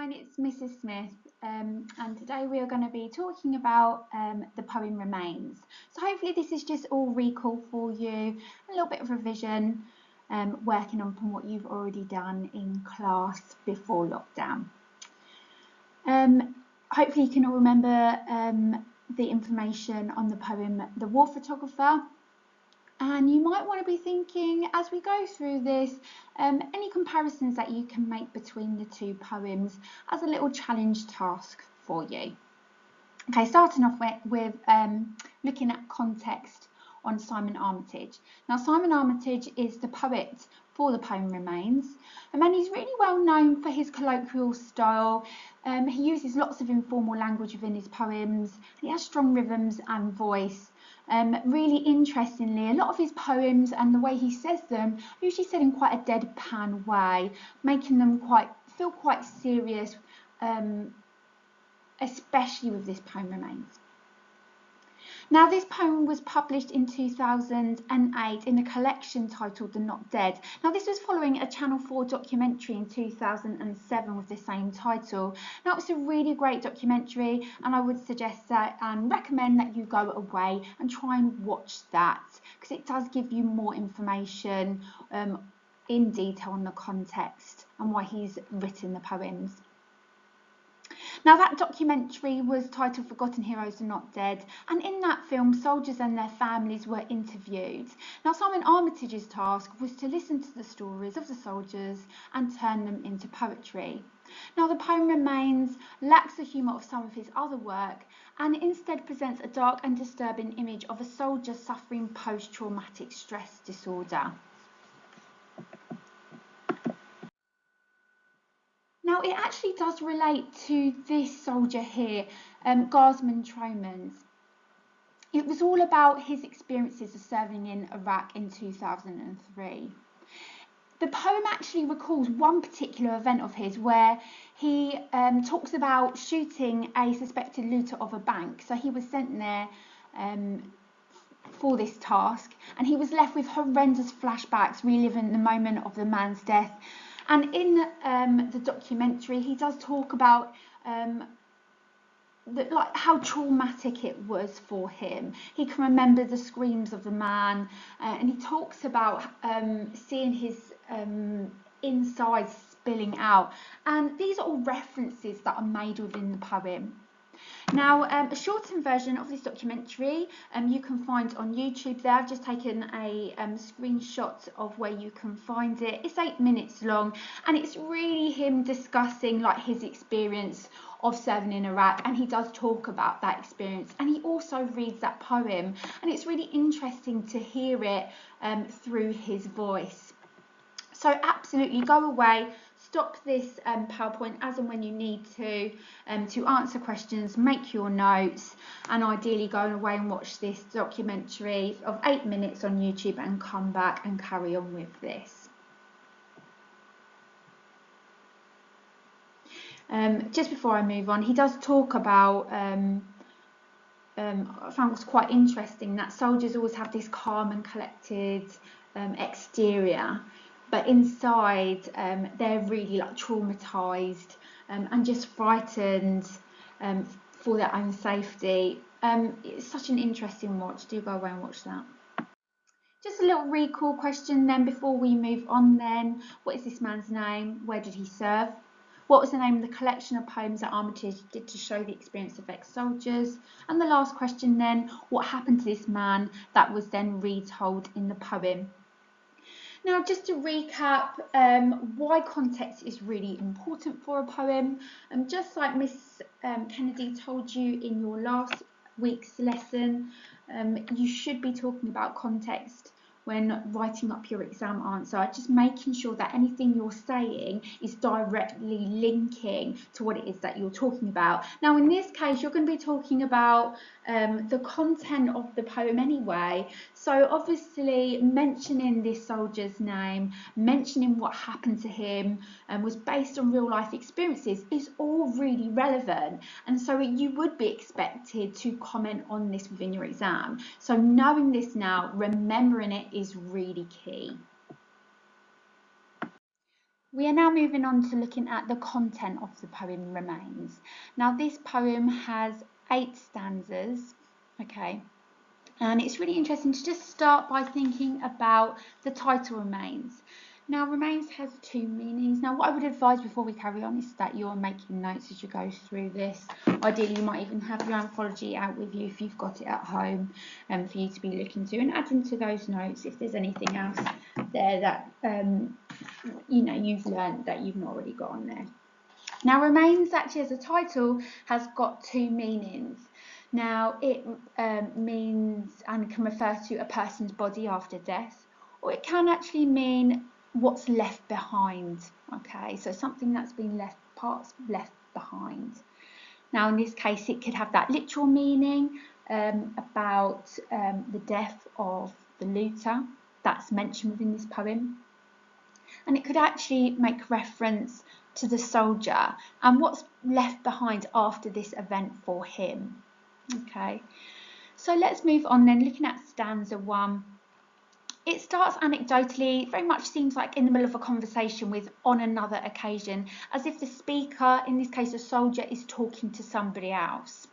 everyone, it's Mrs. Smith, and today we are going to be talking about the poem Remains. So hopefully this is just all recall for you, a little bit of revision, working on from what you've already done in class before lockdown. Hopefully you can all remember the information on the poem The War Photographer. And you might want to be thinking, as we go through this, any comparisons that you can make between the two poems as a little challenge task for you. Okay, starting off with looking at context on Simon Armitage. Now, Simon Armitage is the poet for the poem Remains, and he's really well known for his colloquial style. He uses lots of informal language within his poems. He has strong rhythms and voice. Really interestingly, a lot of his poems and the way he says them are usually said in quite a deadpan way, making them feel quite serious, especially with this poem Remains. Now, this poem was published in 2008 in a collection titled The Not Dead. Now, this was following a Channel 4 documentary in 2007 with the same title. Now, it's a really great documentary, and I would suggest that and recommend that you go away and try and watch that, because it does give you more information in detail on the context and why he's written the poems. Now, that documentary was titled Forgotten Heroes Are Not Dead, and in that film soldiers and their families were interviewed. Now, Simon Armitage's task was to listen to the stories of the soldiers and turn them into poetry. Now, the poem Remains lacks the humour of some of his other work and instead presents a dark and disturbing image of a soldier suffering post-traumatic stress disorder. Now, it actually does relate to this soldier here, Ghazman Tromans. It was all about his experiences of serving in Iraq in 2003. The poem actually recalls one particular event of his where he talks about shooting a suspected looter of a bank. So he was sent there for this task, and he was left with horrendous flashbacks reliving the moment of the man's death. And in the documentary, he does talk about how traumatic it was for him. He can remember the screams of the man, and he talks about seeing his insides spilling out. And these are all references that are made within the poem. Now, a shortened version of this documentary you can find on YouTube there. I've just taken a screenshot of where you can find it. It's 8 minutes long, and it's really him discussing his experience of serving in Iraq, and he does talk about that experience, and he also reads that poem, and it's really interesting to hear it through his voice. So absolutely go away, stop this PowerPoint as and when you need to answer questions, make your notes, and ideally go away and watch this documentary of 8 minutes on YouTube and come back and carry on with this. Just before I move on, he does talk about, I found was quite interesting, that soldiers always have this calm and collected exterior, but inside they're really traumatized and just frightened for their own safety. It's such an interesting watch. Do go away and watch that. Just a little recall question then before we move on then. What is this man's name? Where did he serve? What was the name of the collection of poems that Armitage did to show the experience of ex-soldiers? And the last question then, what happened to this man that was then retold in the poem? Now, just to recap, why context is really important for a poem. Just like Miss Kennedy told you in your last week's lesson, you should be talking about context when writing up your exam answer, just making sure that anything you're saying is directly linking to what it is that you're talking about. Now, in this case, you're going to be talking about the content of the poem anyway. So obviously mentioning this soldier's name, mentioning what happened to him and was based on real life experiences is all really relevant. And so you would be expected to comment on this within your exam. So knowing this now, remembering it is really key. We are now moving on to looking at the content of the poem Remains. Now this poem has 8 stanzas, okay, and it's really interesting to just start by thinking about the title Remains. Now Remains has 2 meanings. Now what I would advise before we carry on is that you're making notes as you go through this. Ideally you might even have your anthology out with you if you've got it at home, for you to be looking to and add into those notes if there's anything else there that you know you've learned that you've not already got on there. Now Remains actually as a title has got 2 meanings. Now it means and can refer to a person's body after death, or it can actually mean what's left behind, okay, so something that's been left, parts left behind. Now in this case it could have that literal meaning about the death of the looter that's mentioned within this poem, and it could actually make reference to the soldier and what's left behind after this event for him. Okay, so let's move on then, looking at stanza 1. It starts anecdotally, very much seems like in the middle of a conversation with on another occasion, as if the speaker, in this case a soldier, is talking to somebody else.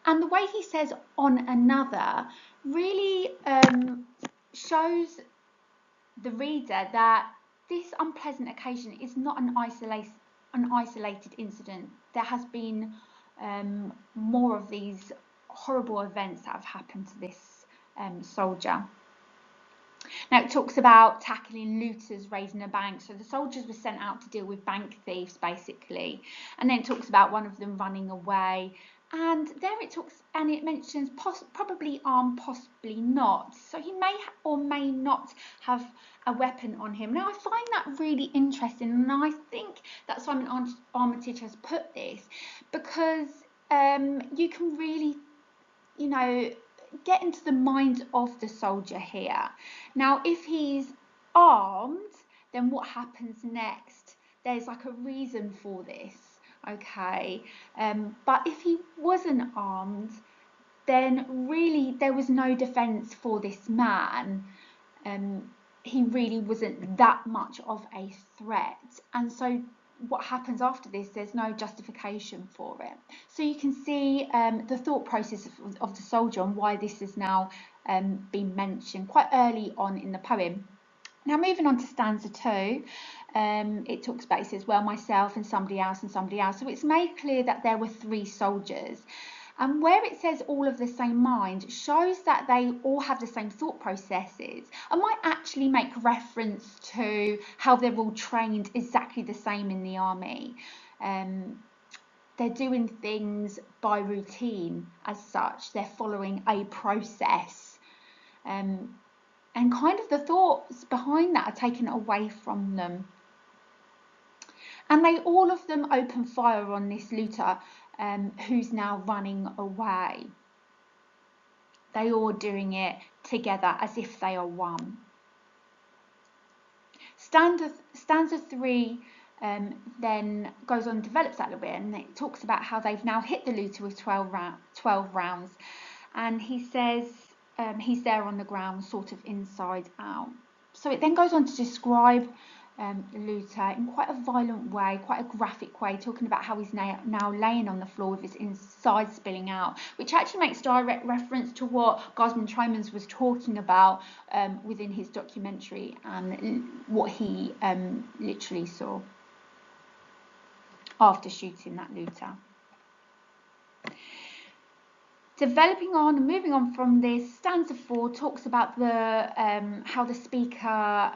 And the way he says on another really shows the reader that this unpleasant occasion is not an isolated incident. There has been more of these horrible events that have happened to this soldier. Now it talks about tackling looters raiding a bank, so the soldiers were sent out to deal with bank thieves basically, and then it talks about one of them running away, and there it talks and it mentions probably armed, possibly not, so he may or may not have a weapon on him. Now I find that really interesting, and I think that Simon Armitage has put this because you can really, you know, get into the mind of the soldier here. Now if he's armed, then what happens next? There's like a reason for this, okay, but if he wasn't armed, then really there was no defense for this man. He really wasn't that much of a threat, and so what happens after this, there's no justification for it. So you can see the thought process of the soldier and why this has now been mentioned quite early on in the poem. Now moving on to stanza 2, it talks about, it says, well, myself and somebody else and somebody else. So it's made clear that there were 3 soldiers. And where it says all of the same mind shows that they all have the same thought processes. I might actually make reference to how they're all trained exactly the same in the army. They're doing things by routine as such. They're following a process. And kind of the thoughts behind that are taken away from them. And they all of them open fire on this looter who's now running away. They all doing it together as if they are one. Stanza 3 then goes on and develops that a little bit, and it talks about how they've now hit the looter with 12 rounds, and he says he's there on the ground, sort of inside out. So it then goes on to describe the looter in quite a violent way, quite a graphic way, talking about how he's now laying on the floor with his inside spilling out, which actually makes direct reference to what Garsman Tromans was talking about within his documentary and what he literally saw after shooting that looter. Developing on and moving on from this, stanza 4 talks about the how the speaker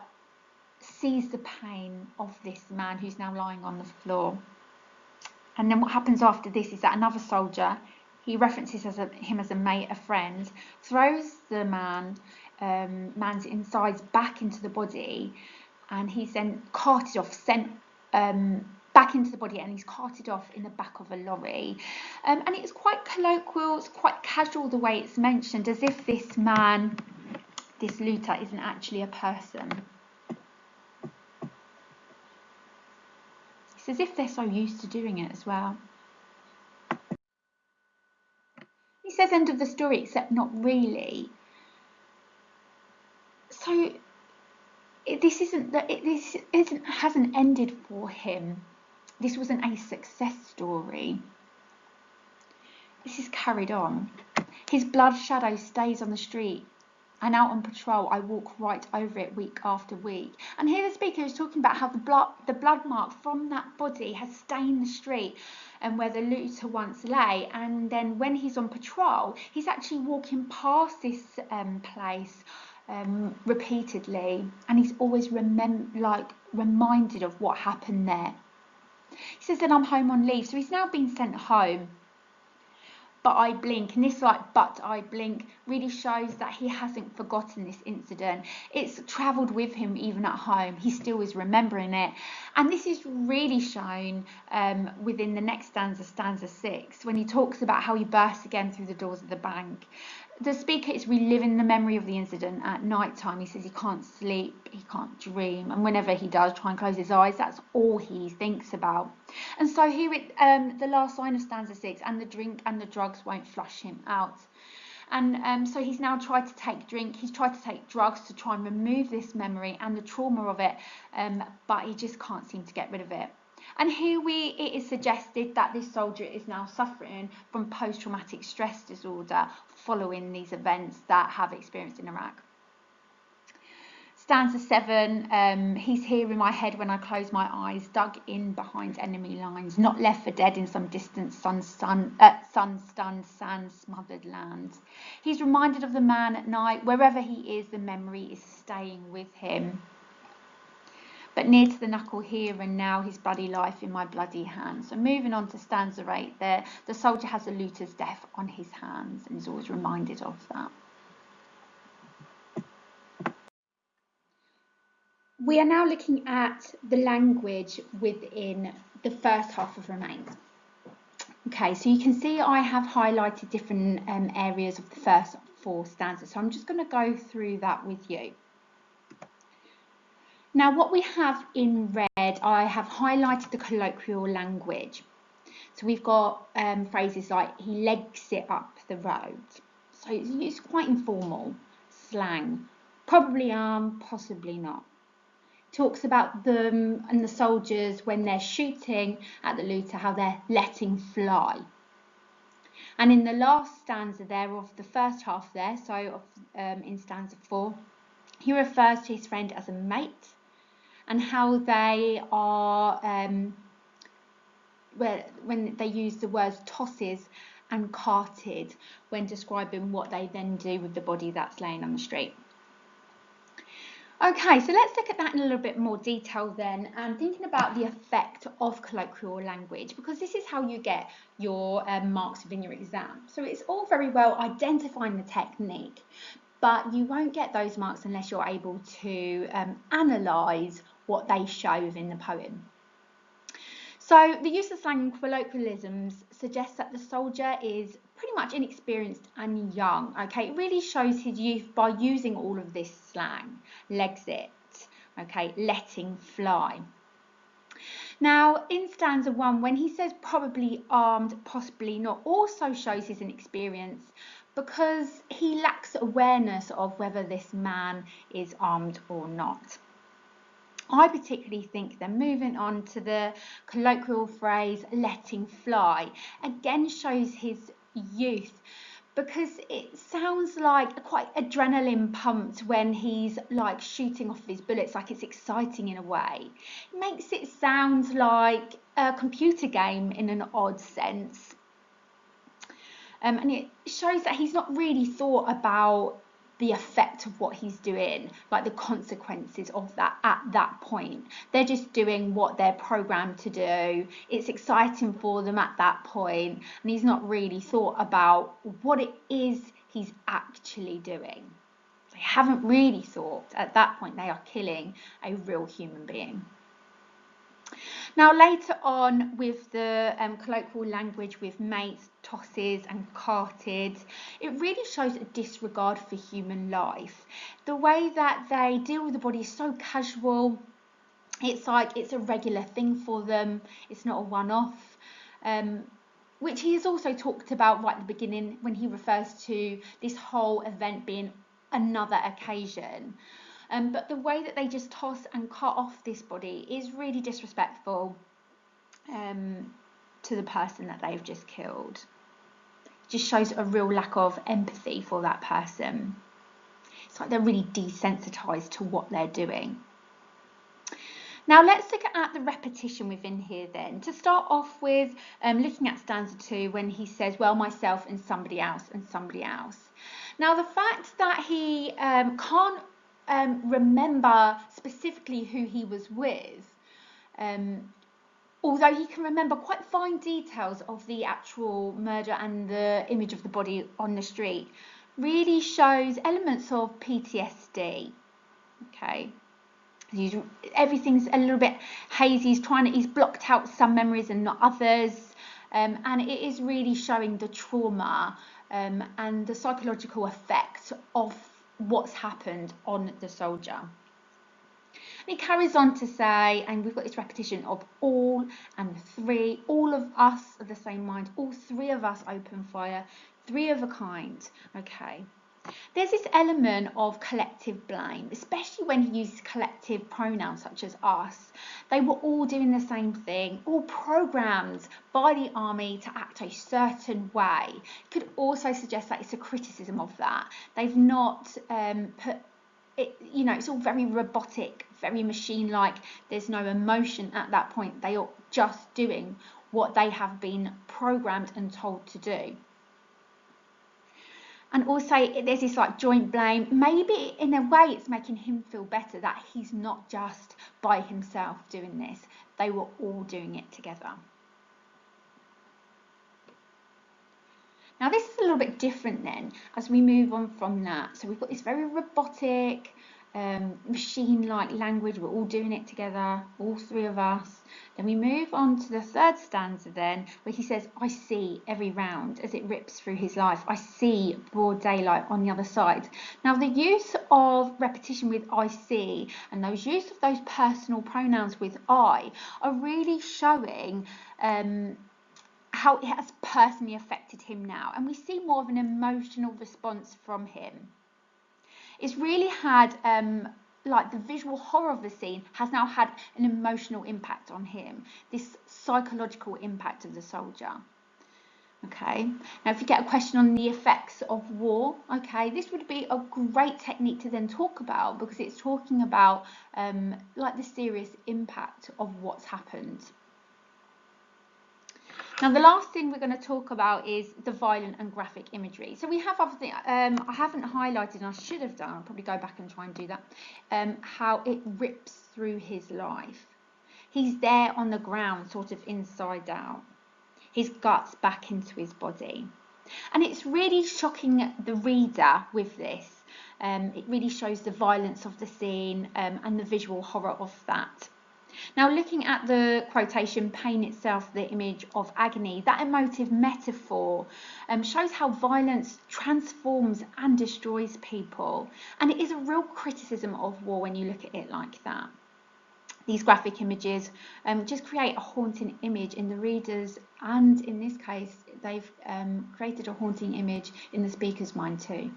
sees the pain of this man who's now lying on the floor. And then what happens after this is that another soldier, he references him as a mate, a friend, throws the man's insides back into the body, and he's then carted off, sent back into the body, and he's carted off in the back of a lorry. And it's quite colloquial, it's quite casual the way it's mentioned, as if this man, this looter, isn't actually a person. It's as if they're so used to doing it as well. He says end of the story, except not really. So hasn't ended for him. This wasn't a success story. This is carried on. His blood shadow stays on the street, and out on patrol I walk right over it week after week. And here the speaker is talking about how the blood mark from that body has stained the street and where the looter once lay. And then when he's on patrol, he's actually walking past this place repeatedly, and he's always reminded of what happened there. He says that I'm home on leave, so he's now been sent home. But I blink, and this but I blink really shows that he hasn't forgotten this incident. It's travelled with him even at home. He still is remembering it. And this is really shown within the next stanza, stanza 6, when he talks about how he bursts again through the doors of the bank. The speaker is reliving the memory of the incident at night time. He says he can't sleep, he can't dream, and whenever he does try and close his eyes, that's all he thinks about. And so here the last line of stanza 6, and the drink and the drugs won't flush him out. And so he's now tried to take drink, he's tried to take drugs to try and remove this memory and the trauma of it, but he just can't seem to get rid of it. And here it is suggested that this soldier is now suffering from post-traumatic stress disorder following these events that have experienced in Iraq. Stanza 7, he's here in my head when I close my eyes, dug in behind enemy lines, not left for dead in some distant sun-stunned, sand-smothered land. He's reminded of the man at night. Wherever he is, the memory is staying with him. But near to the knuckle here and now, his bloody life in my bloody hands. So moving on to stanza 8 there, the soldier has a looter's death on his hands and is always reminded of that. We are now looking at the language within the first half of Remains. Okay, so you can see I have highlighted different areas of the first 4 stanzas. So I'm just going to go through that with you. Now, what we have in red, I have highlighted the colloquial language. So we've got phrases like, he legs it up the road. So it's quite informal, slang. Probably possibly not. Talks about them and the soldiers when they're shooting at the looter, how they're letting fly. And in the last stanza there of the first half there, so in stanza 4, he refers to his friend as a mate, and how they are, when they use the words tosses and carted when describing what they then do with the body that's laying on the street. Okay, so let's look at that in a little bit more detail then, and thinking about the effect of colloquial language, because this is how you get your marks within your exam. So it's all very well identifying the technique, but you won't get those marks unless you're able to analyse what they show within the poem. So the use of slang and colloquialisms suggests that the soldier is pretty much inexperienced and young. Okay, it really shows his youth by using all of this slang. Legs it, okay, letting fly. Now, in stanza 1, when he says probably armed, possibly not, also shows his inexperience because he lacks awareness of whether this man is armed or not. I particularly think then moving on to the colloquial phrase letting fly again shows his youth, because it sounds like quite adrenaline pumped when he's like shooting off his bullets, like it's exciting in a way. It makes it sound like a computer game in an odd sense. And it shows that he's not really thought about the effect of what he's doing, like the consequences of that at that point. They're just doing what they're programmed to do. It's exciting for them at that point, and he's not really thought about what it is he's actually doing. They haven't really thought at that point they are killing a real human being. Now later on with the colloquial language with mates, tosses and carted, it really shows a disregard for human life. The way that they deal with the body is so casual, it's like it's a regular thing for them, it's not a one-off, which he has also talked about right at the beginning when he refers to this whole event being another occasion. but the way that they just toss and cut off this body is really disrespectful to the person that they've just killed. Just shows a real lack of empathy for that person. It's like they're really desensitized to what they're doing. Now let's look at the repetition within here then. To start off with, looking at stanza 2 when he says, well, myself and somebody else and somebody else. Now the fact that he can't remember specifically who he was with, although he can remember quite fine details of the actual murder and the image of the body on the street, really shows elements of PTSD. Okay. Everything's a little bit hazy. He's blocked out some memories and not others, and it is really showing the trauma and the psychological effect of what's happened on the soldier. And he carries on to say, and we've got this repetition of all and three, all of us are the same mind, all three of us open fire, three of a kind. Okay. There's this element of collective blame, especially when he uses collective pronouns such as us. They were all doing the same thing, all programmed by the army to act a certain way. Could also suggest that it's a criticism of that. They've not put it, you know, it's all very robotic, very machine-like. There's no emotion at that point. They are just doing what they have been programmed and told to do. And also there's this like joint blame. Maybe in a way it's making him feel better that he's not just by himself doing this. They were all doing it together. Now this is a little bit different then as we move on from that. So we've got this very robotic, machine-like language. We're all doing it together, all three of us. Then we move on to the third stanza then, where he says, I see every round as it rips through his life. I see broad daylight on the other side. Now the use of repetition with I see and those use of those personal pronouns with I are really showing how it has personally affected him now. And we see more of an emotional response from him. It's really had like the visual horror of the scene has now had an emotional impact on him, this psychological impact of the soldier. Okay, now if you get a question on the effects of war, okay, this would be a great technique to then talk about, because it's talking about like the serious impact of what's happened. Now the last thing we're going to talk about is the violent and graphic imagery. So we have other things, I haven't highlighted, and I should have done, I'll probably go back and try and do that, how it rips through his life. He's there on the ground, sort of inside out, his guts back into his body. And it's really shocking the reader with this. It really shows the violence of the scene and the visual horror of that. Now looking at the quotation, pain itself, the image of agony, that emotive metaphor shows how violence transforms and destroys people. And it is a real criticism of war when you look at it like that. These graphic images just create a haunting image in the readers, and in this case they've created a haunting image in the speaker's mind too.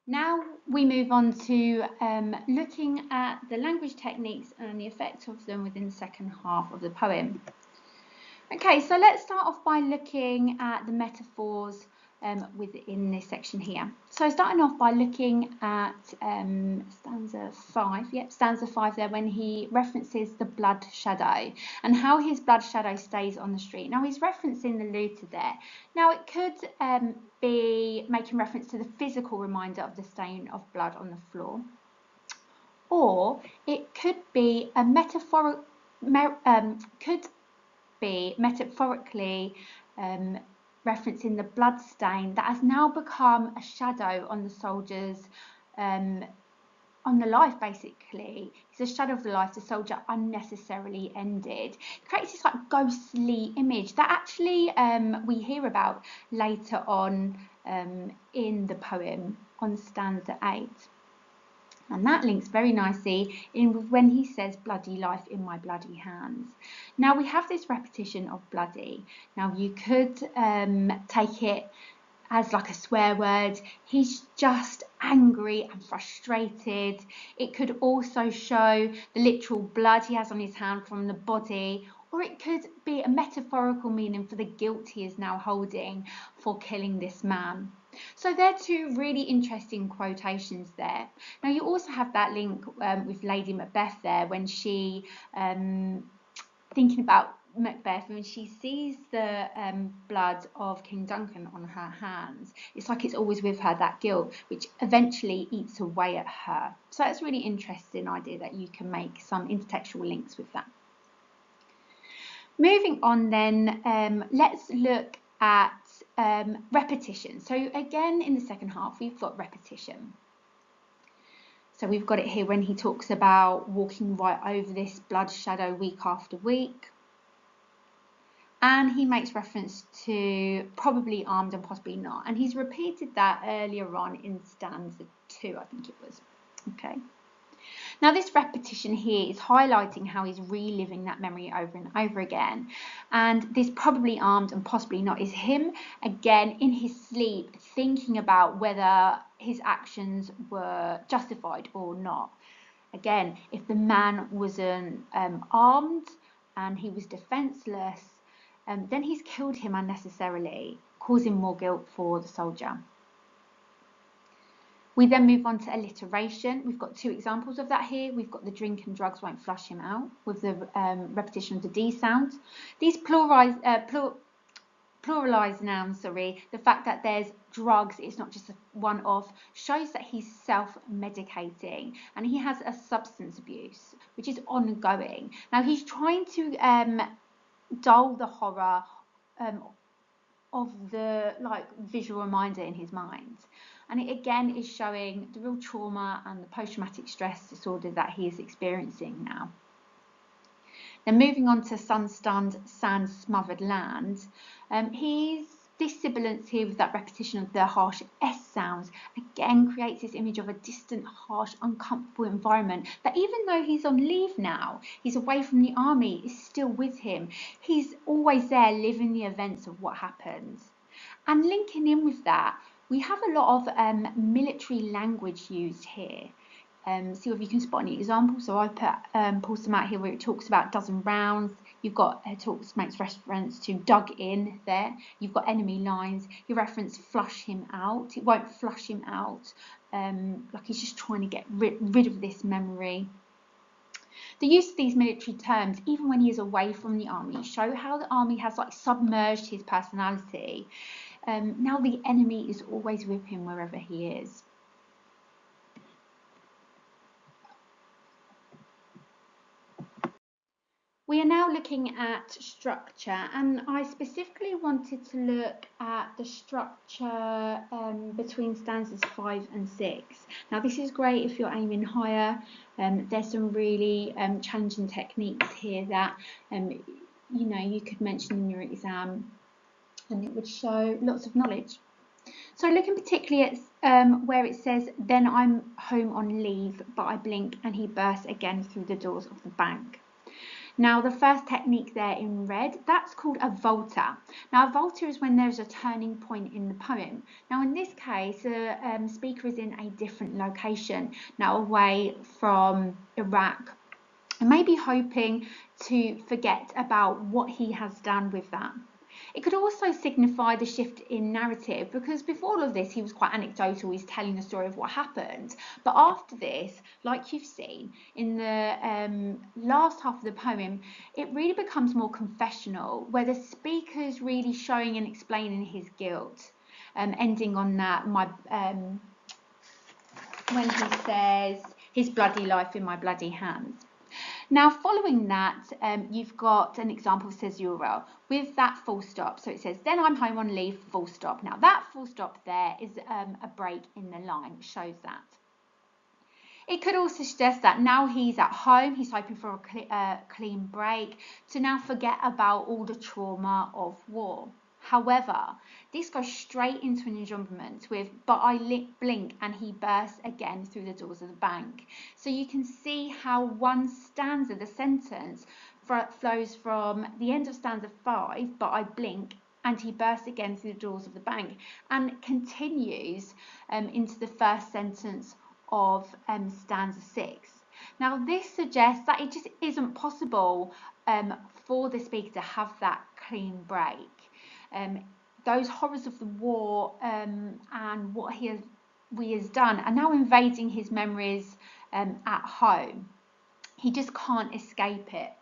Now we move on to looking at the language techniques and the effect of them within the second half of the poem. Okay, so let's start off by looking at the metaphors within this section here. So starting off by looking at stanza 5, stanza 5 there, when he references the blood shadow and how his blood shadow stays on the street. Now he's referencing the looter there. Now it could be making reference to the physical reminder of the stain of blood on the floor, or it could be a metaphorically referencing the blood stain that has now become a shadow on the soldiers, on the life basically. It's a shadow of the life the soldier unnecessarily ended. It creates this like ghostly image that actually we hear about later on in the poem on stanza 8. And that links very nicely in with when he says bloody life in my bloody hands. Now we have this repetition of bloody. Now you could take it as like a swear word. He's just angry and frustrated. It could also show the literal blood he has on his hand from the body, or it could be a metaphorical meaning for the guilt he is now holding for killing this man. So they're two really interesting quotations there. Now you also have that link with Lady Macbeth there, when she, thinking about Macbeth, when she sees the blood of King Duncan on her hands, it's like it's always with her, that guilt, which eventually eats away at her. So that's a really interesting idea that you can make some intertextual links with that. Moving on then, let's look at repetition. So again, in the second half, we've got repetition. So we've got it here when he talks about walking right over this blood shadow week after week. And he makes reference to probably armed and possibly not. And he's repeated that earlier on in stanza 2, I think it was. Okay. Now this repetition here is highlighting how he's reliving that memory over and over again. And this probably armed and possibly not is him, again, in his sleep, thinking about whether his actions were justified or not. Again, if the man wasn't armed and he was defenseless, then he's killed him unnecessarily, causing more guilt for the soldier. We then move on to alliteration. We've got two examples of that here. We've got the drink and drugs won't flush him out, with the repetition of the D sound. These pluralized nouns, the fact that there's drugs, it's not just a one-off, shows that he's self-medicating and he has a substance abuse, which is ongoing. Now he's trying to dull the horror of the visual reminder in his mind. And it again is showing the real trauma and the post-traumatic stress disorder that he is experiencing now. Then moving on to sun-stunned, sand-smothered land, this sibilance here with that repetition of the harsh S sounds again creates this image of a distant, harsh, uncomfortable environment that even though he's on leave now, he's away from the army, is still with him. He's always there living the events of what happens. And linking in with that, we have a lot of military language used here. See if you can spot any examples. So I pulled some out here where it talks about dozen rounds. You've got makes reference to dug in there. You've got enemy lines. You reference flush him out. It won't flush him out. Like he's just trying to get rid of this memory. The use of these military terms, even when he is away from the army, show how the army has submerged his personality. Now the enemy is always with him wherever he is. We are now looking at structure, and I specifically wanted to look at the structure between stanzas 5 and 6. Now this is great if you're aiming higher. There's some really challenging techniques here that you could mention in your exam, and it would show lots of knowledge. So looking particularly at where it says, then I'm home on leave, but I blink and he bursts again through the doors of the bank. Now the first technique there in red, that's called a volta. Now a volta is when there's a turning point in the poem. Now in this case, the speaker is in a different location, now away from Iraq, and maybe hoping to forget about what he has done with that. It could also signify the shift in narrative, because before all of this he was quite anecdotal, he's telling the story of what happened, but after this, like you've seen in the last half of the poem, it really becomes more confessional, where the speaker's really showing and explaining his guilt, ending on that when he says his bloody life in my bloody hands. Now, following that, you've got an example of caesura with that full stop. So it says, then I'm home on leave, full stop. Now, that full stop there is a break in the line, which shows that. It could also suggest that now he's at home, he's hoping for a clean break, to now forget about all the trauma of war. However, this goes straight into an enjambment with, but I blink and he bursts again through the doors of the bank. So you can see how one stanza, the sentence, flows from the end of stanza 5, but I blink, and he burst again through the doors of the bank, and continues into the first sentence of stanza 6. Now this suggests that it just isn't possible for the speaker to have that clean break. Those horrors of the war and what he has done are now invading his memories at home. He just can't escape it.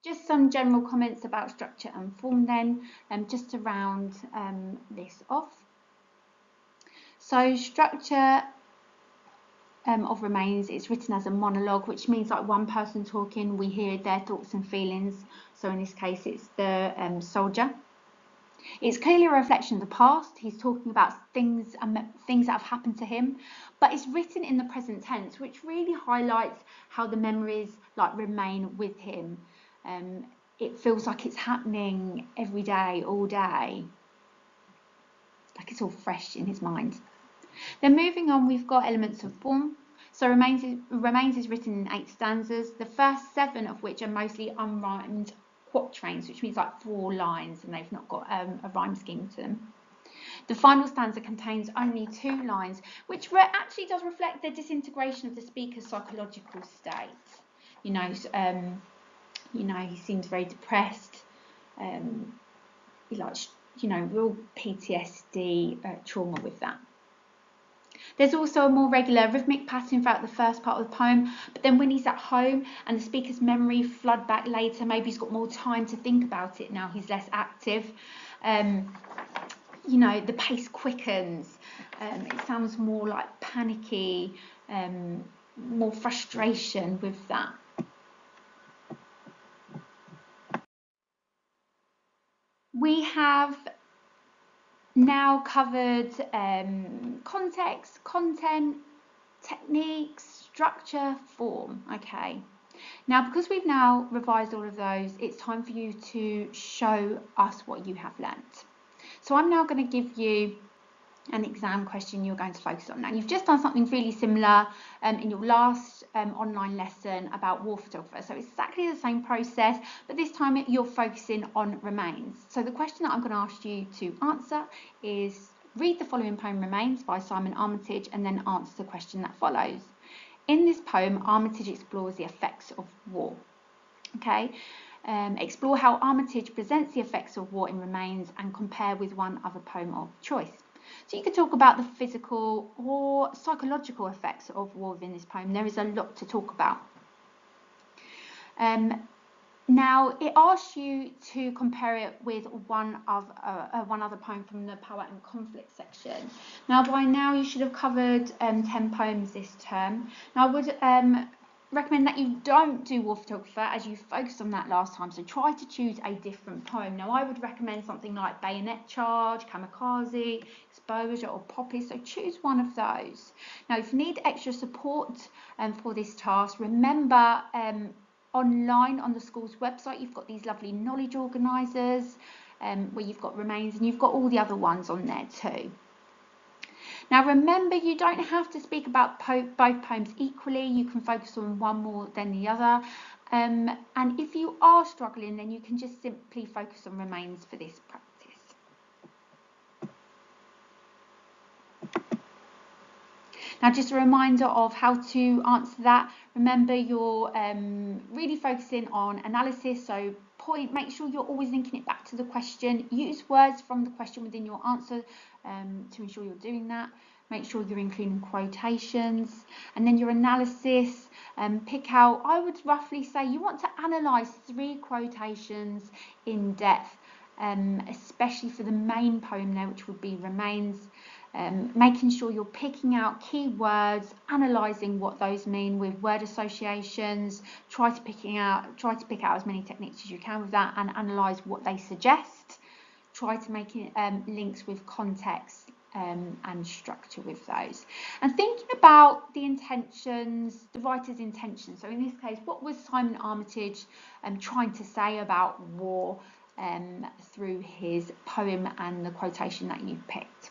Just some general comments about structure and form then, just to round this off. So structure of Remains, it's written as a monologue, which means like one person talking, we hear their thoughts and feelings. So in this case, it's the soldier. It's clearly a reflection of the past. He's talking about things that have happened to him, but it's written in the present tense, which really highlights how the memories like remain with him. It feels like it's happening every day, all day, like it's all fresh in his mind. Then moving on, we've got elements of form. So Remains is written in 8 stanzas, the first 7 of which are mostly unrhymed quatrains, which means like 4 lines, and they've not got a rhyme scheme to them. The final stanza contains only 2 lines, which actually does reflect the disintegration of the speaker's psychological state. He seems very depressed. He likes, real PTSD trauma with that. There's also a more regular rhythmic pattern throughout the first part of the poem, but then when he's at home and the speaker's memory flood back later, maybe he's got more time to think about it now, he's less active. The pace quickens, it sounds more like panicky, more frustration with that. We have now covered context, content, techniques, structure, form. Okay. Now, because we've now revised all of those, it's time for you to show us what you have learnt. So I'm now going to give you an exam question you're going to focus on. Now, you've just done something really similar in your last online lesson about war photographer. So it's exactly the same process, but this time you're focusing on Remains. So the question that I'm going to ask you to answer is, read the following poem Remains by Simon Armitage and then answer the question that follows. In this poem, Armitage explores the effects of war. Okay. Explore how Armitage presents the effects of war in Remains and compare with one other poem of choice. So you could talk about the physical or psychological effects of war within this poem. There is a lot to talk about. Now, it asks you to compare it with one other poem from the Power and Conflict section. Now, by now, you should have covered 10 poems this term. Now, I would recommend that you don't do War Photographer, as you focused on that last time, so try to choose a different poem. Now, I would recommend something like Bayonet Charge, Kamikaze, Exposure or Poppy, so choose one of those. Now, if you need extra support for this task, remember online on the school's website you've got these lovely knowledge organisers where you've got Remains, and you've got all the other ones on there too. Now remember, you don't have to speak about both poems equally. You can focus on one more than the other, and if you are struggling, then you can just simply focus on Remains for this practice. Now, just a reminder of how to answer that. Remember, you're really focusing on analysis, so make sure you're always linking it back to the question. Use words from the question within your answer to ensure you're doing that. Make sure you're including quotations, and then your analysis, pick out, I would roughly say you want to analyse 3 quotations in depth, especially for the main poem there, which would be Remains. Making sure you're picking out key words, analysing what those mean with word associations. Try to pick out as many techniques as you can with that, and analyse what they suggest. Try to make links with context and structure with those. And thinking about the intentions, the writer's intentions. So in this case, what was Simon Armitage trying to say about war through his poem and the quotation that you picked?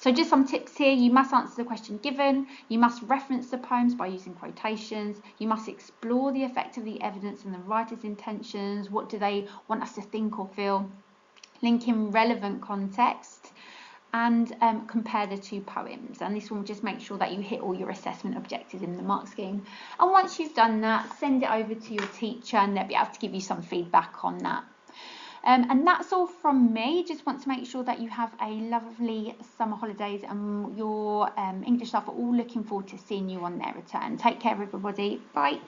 So just some tips here: you must answer the question given, you must reference the poems by using quotations, you must explore the effect of the evidence and the writer's intentions, what do they want us to think or feel, link in relevant context, and compare the two poems. And this will just make sure that you hit all your assessment objectives in the mark scheme. And once you've done that, send it over to your teacher and they'll be able to give you some feedback on that. And that's all from me. Just want to make sure that you have a lovely summer holidays, and your English staff are all looking forward to seeing you on their return. Take care, everybody. Bye.